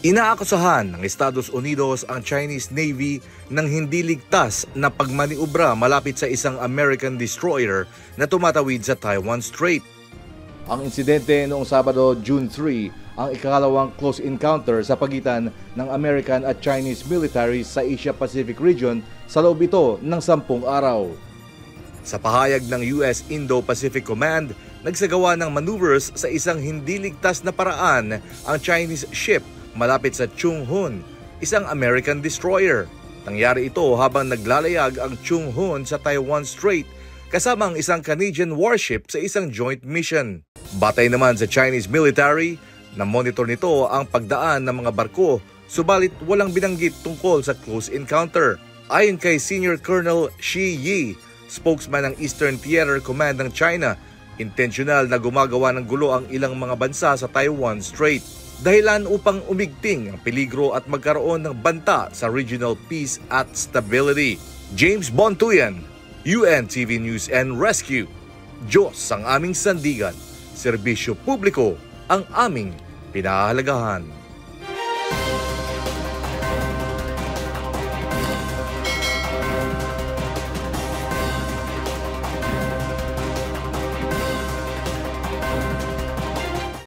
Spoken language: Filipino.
Inaakusahan ng Estados Unidos ang Chinese Navy ng hindi ligtas na pagmaniobra malapit sa isang American destroyer na tumatawid sa Taiwan Strait. Ang insidente noong Sabado, June 3, ang ikalawang close encounter sa pagitan ng American at Chinese militaries sa Asia-Pacific region sa loob ito ng 10 araw. Sa pahayag ng US Indo-Pacific Command, nagsagawa ng maneuvers sa isang hindi ligtas na paraan ang Chinese ship malapit sa Chung Hoon, isang American destroyer. Nangyari ito habang naglalayag ang Chung Hoon sa Taiwan Strait kasama ang isang Canadian warship sa isang joint mission. Batay naman sa Chinese military, na-monitor nito ang pagdaan ng mga barko, subalit walang binanggit tungkol sa close encounter. Ayon kay Senior Colonel Shi Yi, spokesman ng Eastern Theater Command ng China, intensyonal na gumagawa ng gulo ang ilang mga bansa sa Taiwan Strait, dahilan upang umigting ang peligro at magkaroon ng banta sa regional peace at stability. James Bontuyan, UNTV News and Rescue. Diyos ang aming sandigan, serbisyo publiko ang aming pinahahalagahan.